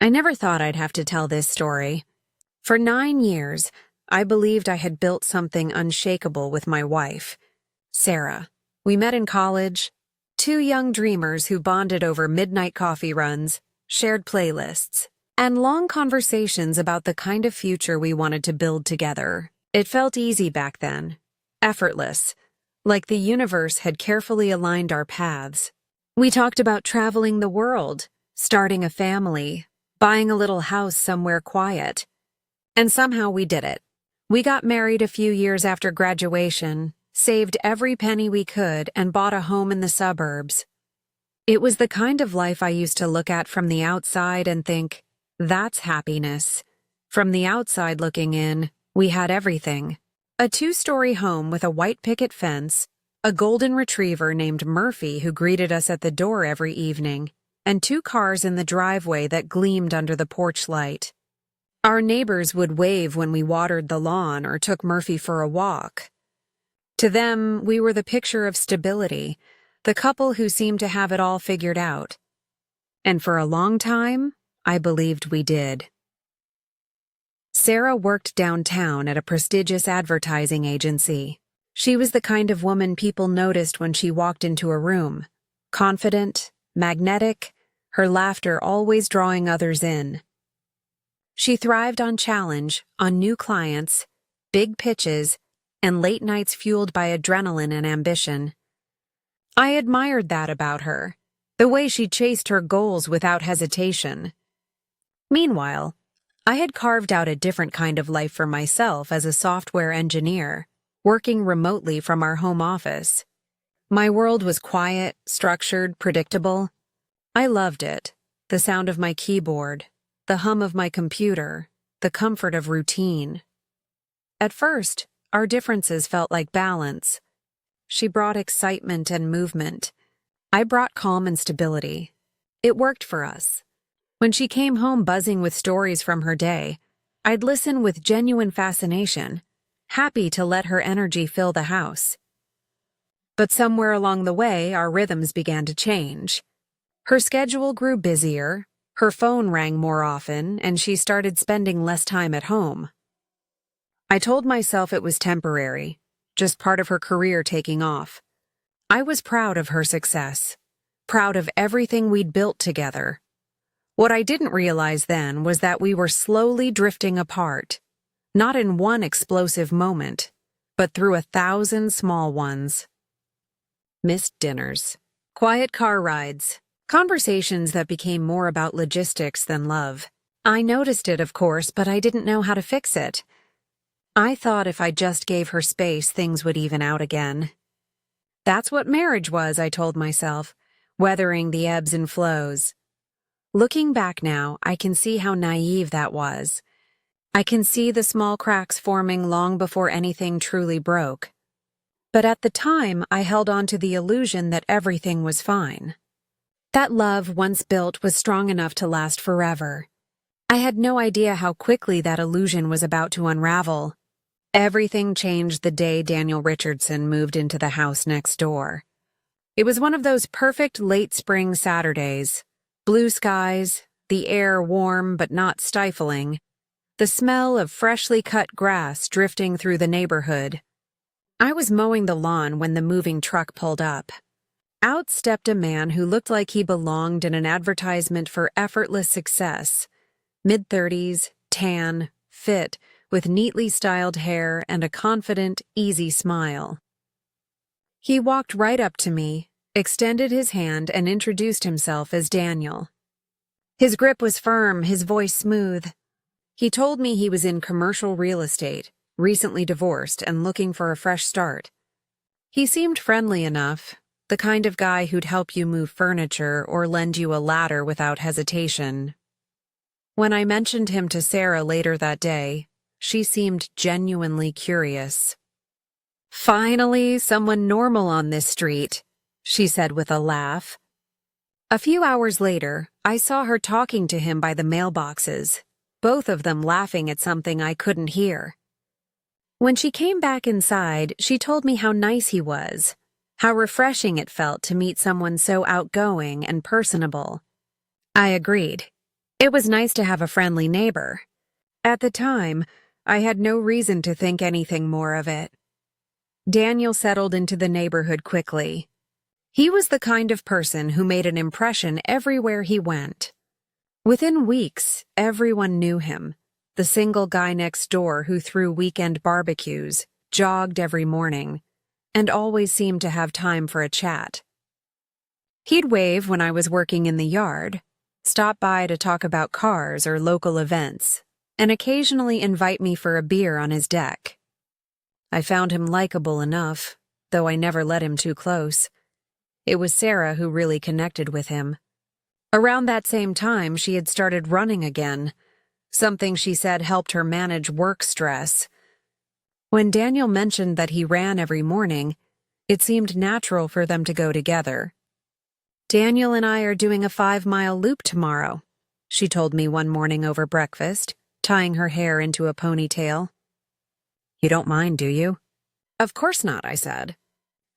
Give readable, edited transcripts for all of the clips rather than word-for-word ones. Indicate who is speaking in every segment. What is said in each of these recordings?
Speaker 1: I never thought I'd have to tell this story. For 9 years, I believed I had built something unshakable with my wife, Sarah. We met in college, two young dreamers who bonded over midnight coffee runs, shared playlists, and long conversations about the kind of future we wanted to build together. It felt easy back then, effortless, like the universe had carefully aligned our paths. We talked about traveling the world, starting a family, buying a little house somewhere quiet. And somehow we did it. We got married a few years after graduation, saved every penny we could, and bought a home in the suburbs. It was the kind of life I used to look at from the outside and think, that's happiness. From the outside looking in, we had everything. A 2-story home with a white picket fence, a golden retriever named Murphy who greeted us at the door every evening, and 2 cars in the driveway that gleamed under the porch light. Our neighbors would wave when we watered the lawn or took Murphy for a walk. To them, we were the picture of stability, the couple who seemed to have it all figured out. And for a long time, I believed we did. Sarah worked downtown at a prestigious advertising agency. She was the kind of woman people noticed when she walked into a room. Confident, magnetic, her laughter always drawing others in. She thrived on challenge, on new clients, big pitches, and late nights fueled by adrenaline and ambition. I admired that about her, the way she chased her goals without hesitation. Meanwhile, I had carved out a different kind of life for myself as a software engineer, working remotely from our home office. My world was quiet, structured, predictable. I loved it, the sound of my keyboard, the hum of my computer, the comfort of routine. At first, our differences felt like balance. She brought excitement and movement. I brought calm and stability. It worked for us. When she came home buzzing with stories from her day, I'd listen with genuine fascination, happy to let her energy fill the house. But somewhere along the way, our rhythms began to change. Her schedule grew busier, her phone rang more often, and she started spending less time at home. I told myself it was temporary, just part of her career taking off. I was proud of her success, proud of everything we'd built together. What I didn't realize then was that we were slowly drifting apart, not in one explosive moment, but through 1,000 small ones. Missed dinners, quiet car rides, conversations that became more about logistics than love. I noticed it, of course, but I didn't know how to fix it. I thought if I just gave her space, things would even out again. That's what marriage was, I told myself, weathering the ebbs and flows. Looking back now, I can see how naive that was. I can see the small cracks forming long before anything truly broke. But at the time, I held on to the illusion that everything was fine. That love, once built, was strong enough to last forever. I had no idea how quickly that illusion was about to unravel. Everything changed the day Daniel Richardson moved into the house next door. It was one of those perfect late spring Saturdays. Blue skies, the air warm but not stifling, the smell of freshly cut grass drifting through the neighborhood. I was mowing the lawn when the moving truck pulled up. Out stepped a man who looked like he belonged in an advertisement for effortless success. Mid-30s, tan, fit, with neatly styled hair and a confident, easy smile. He walked right up to me, extended his hand, and introduced himself as Daniel. His grip was firm, his voice smooth. He told me he was in commercial real estate, recently divorced, and looking for a fresh start. He seemed friendly enough, the kind of guy who'd help you move furniture or lend you a ladder without hesitation. When I mentioned him to Sarah later that day, she seemed genuinely curious. "Finally, someone normal on this street," she said with a laugh. A few hours later, I saw her talking to him by the mailboxes, both of them laughing at something I couldn't hear. When she came back inside, she told me how nice he was, how refreshing it felt to meet someone so outgoing and personable. I agreed. It was nice to have a friendly neighbor. At the time, I had no reason to think anything more of it. Daniel settled into the neighborhood quickly. He was the kind of person who made an impression everywhere he went. Within weeks, everyone knew him. The single guy next door who threw weekend barbecues, jogged every morning, and always seemed to have time for a chat. He'd wave when I was working in the yard, stop by to talk about cars or local events, and occasionally invite me for a beer on his deck. I found him likable enough, though I never let him too close. It was Sarah who really connected with him. Around that same time, she had started running again, something she said helped her manage work stress. When Daniel mentioned that he ran every morning, it seemed natural for them to go together. "Daniel and I are doing a 5-mile loop tomorrow," she told me one morning over breakfast, tying her hair into a ponytail. "You don't mind, do you?" "Of course not," I said.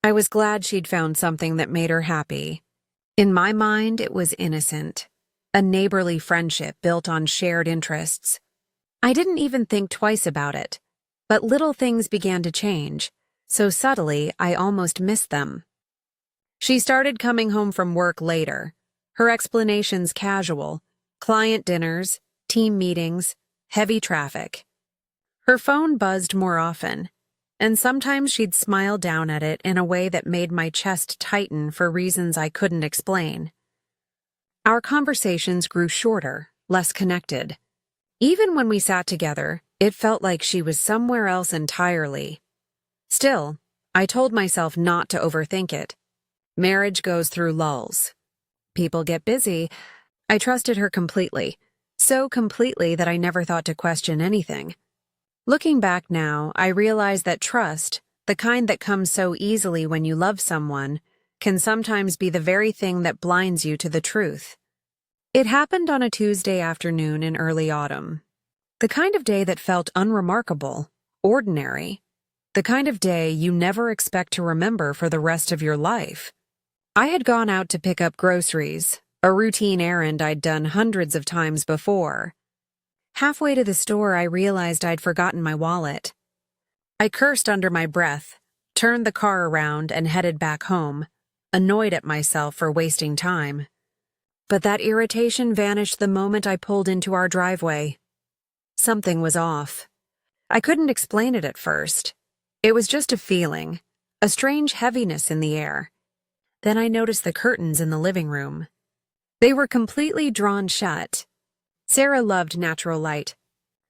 Speaker 1: I was glad she'd found something that made her happy. In my mind, it was innocent. A neighborly friendship built on shared interests. I didn't even think twice about it, but little things began to change, so subtly I almost missed them. She started coming home from work later, her explanations casual, client dinners, team meetings, heavy traffic. Her phone buzzed more often, and sometimes she'd smile down at it in a way that made my chest tighten for reasons I couldn't explain. Our conversations grew shorter, less connected. Even when we sat together, it felt like she was somewhere else entirely. Still, I told myself not to overthink it. Marriage goes through lulls. People get busy. I trusted her completely, so completely that I never thought to question anything. Looking back now, I realize that trust, the kind that comes so easily when you love someone, can sometimes be the very thing that blinds you to the truth. It happened on a Tuesday afternoon in early autumn. The kind of day that felt unremarkable, ordinary. The kind of day you never expect to remember for the rest of your life. I had gone out to pick up groceries, a routine errand I'd done hundreds of times before. Halfway to the store, I realized I'd forgotten my wallet. I cursed under my breath, turned the car around, and headed back home, annoyed at myself for wasting time. But that irritation vanished the moment I pulled into our driveway. Something was off. I couldn't explain it at first. It was just a feeling, a strange heaviness in the air. Then I noticed the curtains in the living room. They were completely drawn shut. Sarah loved natural light.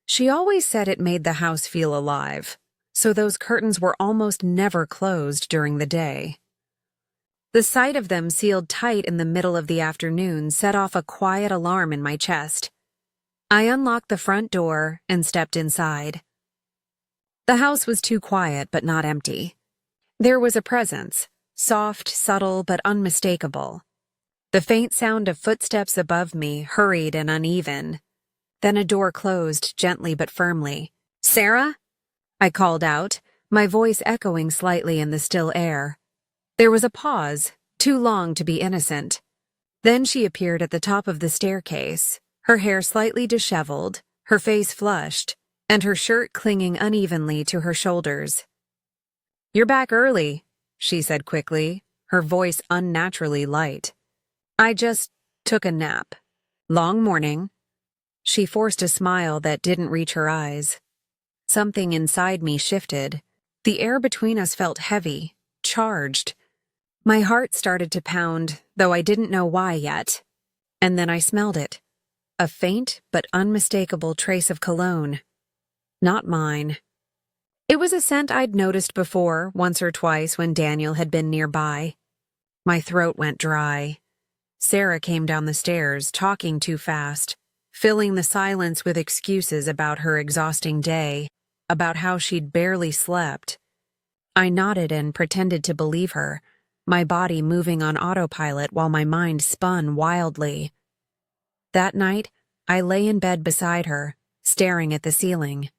Speaker 1: She always said it made the house feel alive, so those curtains were almost never closed during the day. The sight of them sealed tight in the middle of the afternoon set off a quiet alarm in my chest. I unlocked the front door and stepped inside. The house was too quiet but not empty. There was a presence, soft, subtle, but unmistakable. The faint sound of footsteps above me, hurried and uneven. Then a door closed gently but firmly. "Sarah?" I called out, my voice echoing slightly in the still air. There was a pause, too long to be innocent. Then she appeared at the top of the staircase, her hair slightly disheveled, her face flushed, and her shirt clinging unevenly to her shoulders. "You're back early," she said quickly, her voice unnaturally light. "I just took a nap. Long morning." She forced a smile that didn't reach her eyes. Something inside me shifted. The air between us felt heavy, charged. My heart started to pound, though I didn't know why yet. And then I smelled it. A faint but unmistakable trace of cologne. Not mine. It was a scent I'd noticed before, once or twice when Daniel had been nearby. My throat went dry. Sarah came down the stairs, talking too fast, filling the silence with excuses about her exhausting day, about how she'd barely slept. I nodded and pretended to believe her, my body moving on autopilot while my mind spun wildly. That night, I lay in bed beside her, staring at the ceiling.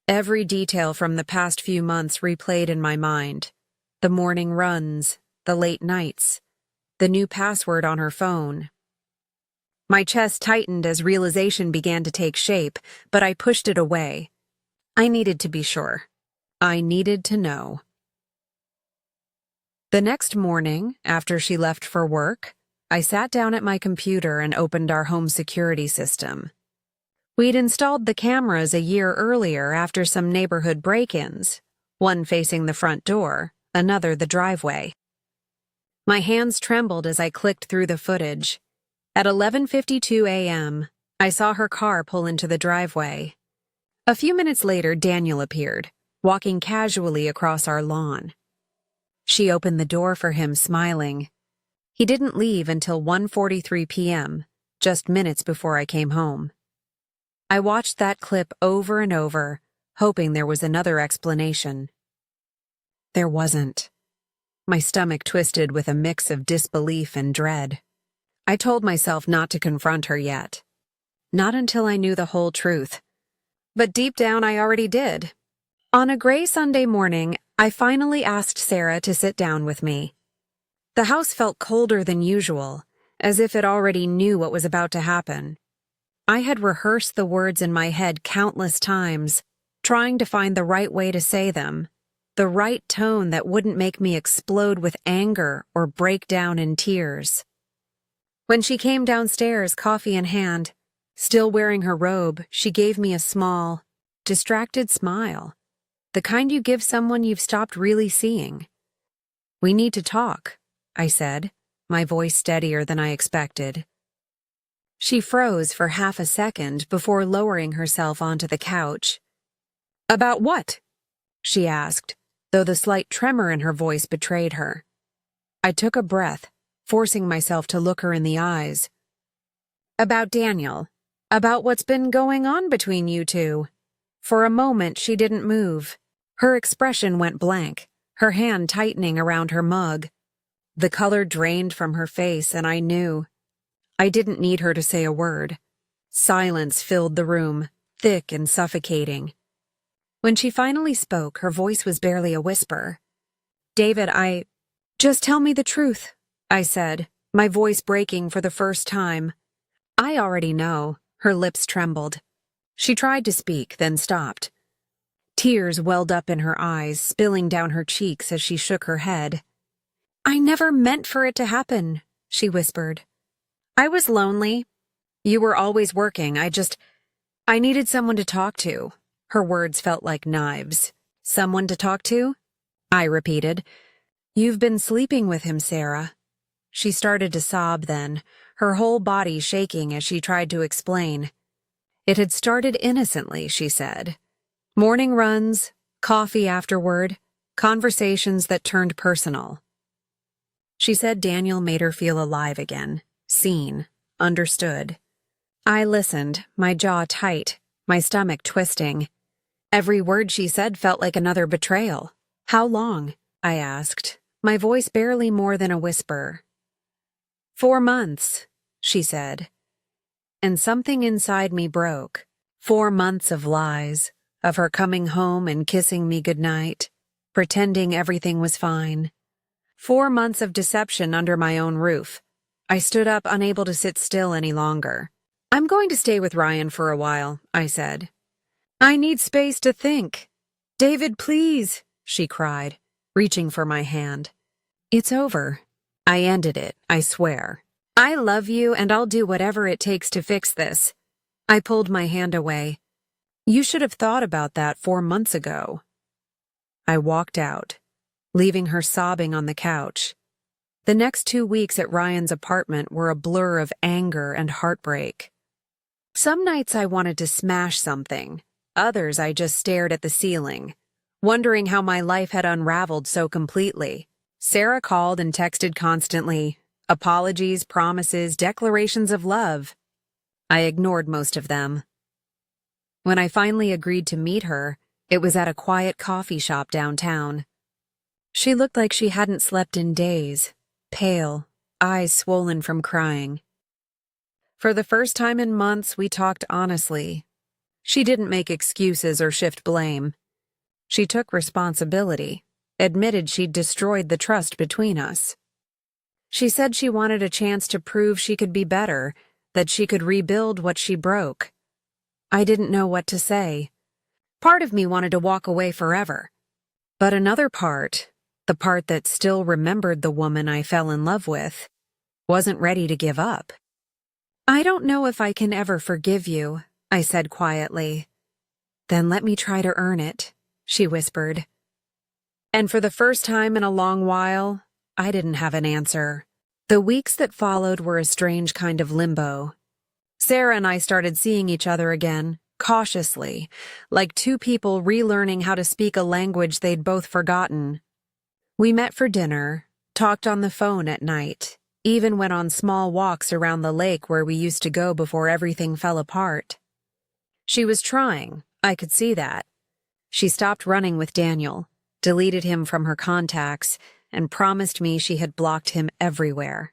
Speaker 1: Every detail from the past few months replayed in my mind. The morning runs, the late nights, the new password on her phone. My chest tightened as realization began to take shape, but I pushed it away. I needed to be sure. I needed to know. The next morning, after she left for work, I sat down at my computer and opened our home security system. We'd installed the cameras a year earlier after some neighborhood break-ins, one facing the front door, another the driveway. My hands trembled as I clicked through the footage. At 11:52 a.m., I saw her car pull into the driveway. A few minutes later, Daniel appeared, walking casually across our lawn. She opened the door for him, smiling. He didn't leave until 1:43 p.m., just minutes before I came home. I watched that clip over and over, hoping there was another explanation. There wasn't. My stomach twisted with a mix of disbelief and dread. I told myself not to confront her yet. Not until I knew the whole truth. But deep down, I already did. On a gray Sunday morning, I finally asked Sarah to sit down with me. The house felt colder than usual, as if it already knew what was about to happen. I had rehearsed the words in my head countless times, trying to find the right way to say them, the right tone that wouldn't make me explode with anger or break down in tears. When she came downstairs, coffee in hand, still wearing her robe, she gave me a small, distracted smile, the kind you give someone you've stopped really seeing. "We need to talk," I said, my voice steadier than I expected. She froze for half a second before lowering herself onto the couch. "About what?" she asked, though the slight tremor in her voice betrayed her. I took a breath, forcing myself to look her in the eyes. "About Daniel. About what's been going on between you two." For a moment, she didn't move. Her expression went blank, her hand tightening around her mug. The color drained from her face, and I knew. I didn't need her to say a word. Silence filled the room, thick and suffocating. When she finally spoke, her voice was barely a whisper. "David, Just tell me the truth," I said, my voice breaking for the first time. "I already know." Her lips trembled. She tried to speak, then stopped. Tears welled up in her eyes, spilling down her cheeks as she shook her head. "I never meant for it to happen," she whispered. "I was lonely. You were always working. I needed someone to talk to." Her words felt like knives. "Someone to talk to?" I repeated. "You've been sleeping with him, Sarah." She started to sob then, her whole body shaking as she tried to explain. "It had started innocently," she said. "Morning runs, coffee afterward, conversations that turned personal." She said Daniel made her feel alive again, seen, understood. I listened, my jaw tight, my stomach twisting. Every word she said felt like another betrayal. "How long?" I asked, my voice barely more than a whisper. 4 months, she said. And something inside me broke. 4 months of lies, of her coming home and kissing me goodnight, pretending everything was fine. 4 months of deception under my own roof. I stood up, unable to sit still any longer. "I'm going to stay with Ryan for a while," I said. "I need space to think." "David, please," she cried, reaching for my hand. "It's over." I ended it, I swear. "I love you, and I'll do whatever it takes to fix this." I pulled my hand away. "You should have thought about that 4 months ago." I walked out, leaving her sobbing on the couch. The next 2 weeks at Ryan's apartment were a blur of anger and heartbreak. Some nights I wanted to smash something. Others I just stared at the ceiling, wondering how my life had unraveled so completely. Sarah called and texted constantly. Apologies, promises, declarations of love. I ignored most of them. When I finally agreed to meet her, it was at a quiet coffee shop downtown. She looked like she hadn't slept in days, pale, eyes swollen from crying. For the first time in months, we talked honestly. She didn't make excuses or shift blame. She took responsibility, admitted she'd destroyed the trust between us. She said she wanted a chance to prove she could be better, that she could rebuild what she broke. I didn't know what to say. Part of me wanted to walk away forever. But another part, the part that still remembered the woman I fell in love with, wasn't ready to give up. "I don't know if I can ever forgive you," I said quietly. "Then let me try to earn it," she whispered. And for the first time in a long while, I didn't have an answer. The weeks that followed were a strange kind of limbo. Sarah and I started seeing each other again, cautiously, like two people relearning how to speak a language they'd both forgotten. We met for dinner, talked on the phone at night, even went on small walks around the lake where we used to go before everything fell apart. She was trying, I could see that. She stopped running with Daniel, deleted him from her contacts, and promised me she had blocked him everywhere.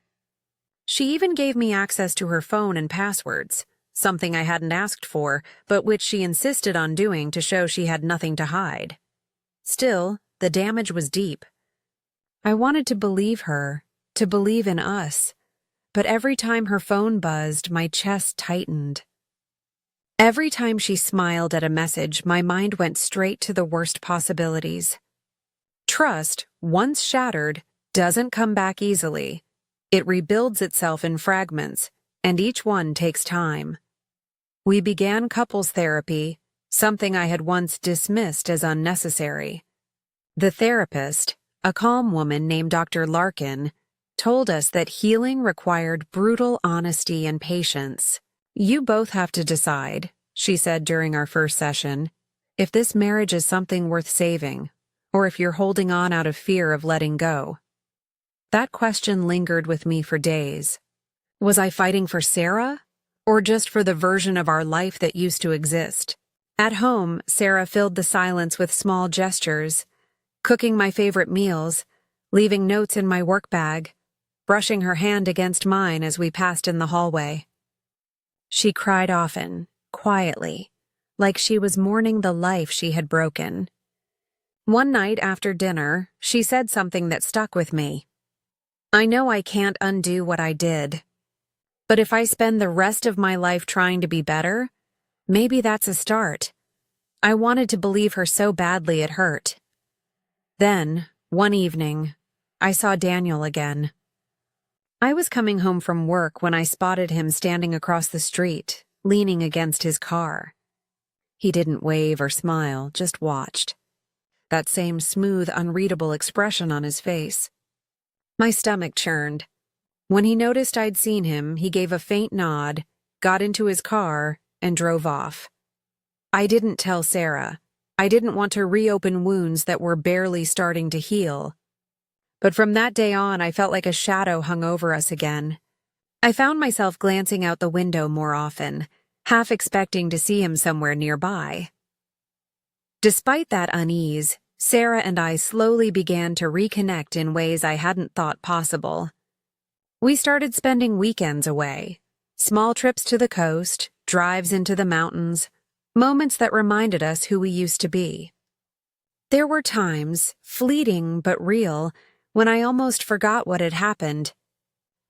Speaker 1: She even gave me access to her phone and passwords, something I hadn't asked for, but which she insisted on doing to show she had nothing to hide. Still, the damage was deep. I wanted to believe her, to believe in us, but every time her phone buzzed, my chest tightened. Every time she smiled at a message, my mind went straight to the worst possibilities. Trust, once shattered, doesn't come back easily. It rebuilds itself in fragments, and each one takes time. We began couples therapy, something I had once dismissed as unnecessary. The therapist, a calm woman named Dr. Larkin, told us that healing required brutal honesty and patience. "You both have to decide," she said during our first session, "if this marriage is something worth saving, or if you're holding on out of fear of letting go." That question lingered with me for days. Was I fighting for Sarah, or just for the version of our life that used to exist? At home, Sarah filled the silence with small gestures, cooking my favorite meals, leaving notes in my work bag, brushing her hand against mine as we passed in the hallway. She cried often, quietly, like she was mourning the life she had broken. One night after dinner, she said something that stuck with me. "I know I can't undo what I did, but if I spend the rest of my life trying to be better, maybe that's a start." I wanted to believe her so badly it hurt. Then, one evening, I saw Daniel again. I was coming home from work when I spotted him standing across the street, leaning against his car. He didn't wave or smile, just watched. That same smooth, unreadable expression on his face. My stomach churned. When he noticed I'd seen him, he gave a faint nod, got into his car, and drove off. I didn't tell Sarah. I didn't want to reopen wounds that were barely starting to heal. But from that day on, I felt like a shadow hung over us again. I found myself glancing out the window more often, half expecting to see him somewhere nearby. Despite that unease, Sarah and I slowly began to reconnect in ways I hadn't thought possible. We started spending weekends away, small trips to the coast, drives into the mountains, moments that reminded us who we used to be. There were times, fleeting but real, when I almost forgot what had happened.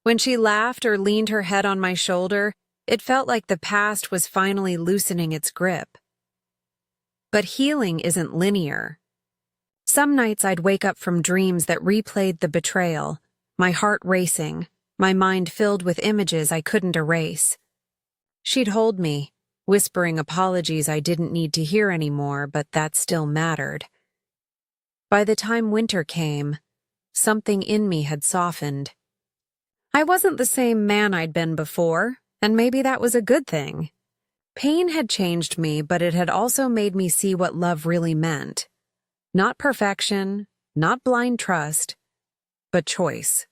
Speaker 1: When she laughed or leaned her head on my shoulder, it felt like the past was finally loosening its grip. But healing isn't linear. Some nights I'd wake up from dreams that replayed the betrayal, my heart racing, my mind filled with images I couldn't erase. She'd hold me, whispering apologies I didn't need to hear anymore, but that still mattered. By the time winter came, something in me had softened. I wasn't the same man I'd been before, and maybe that was a good thing. Pain had changed me, but it had also made me see what love really meant. Not perfection, not blind trust, but choice.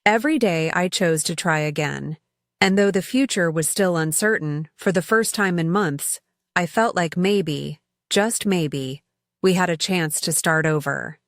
Speaker 1: Every day I chose to try again, and though the future was still uncertain, for the first time in months, I felt like maybe, just maybe, we had a chance to start over.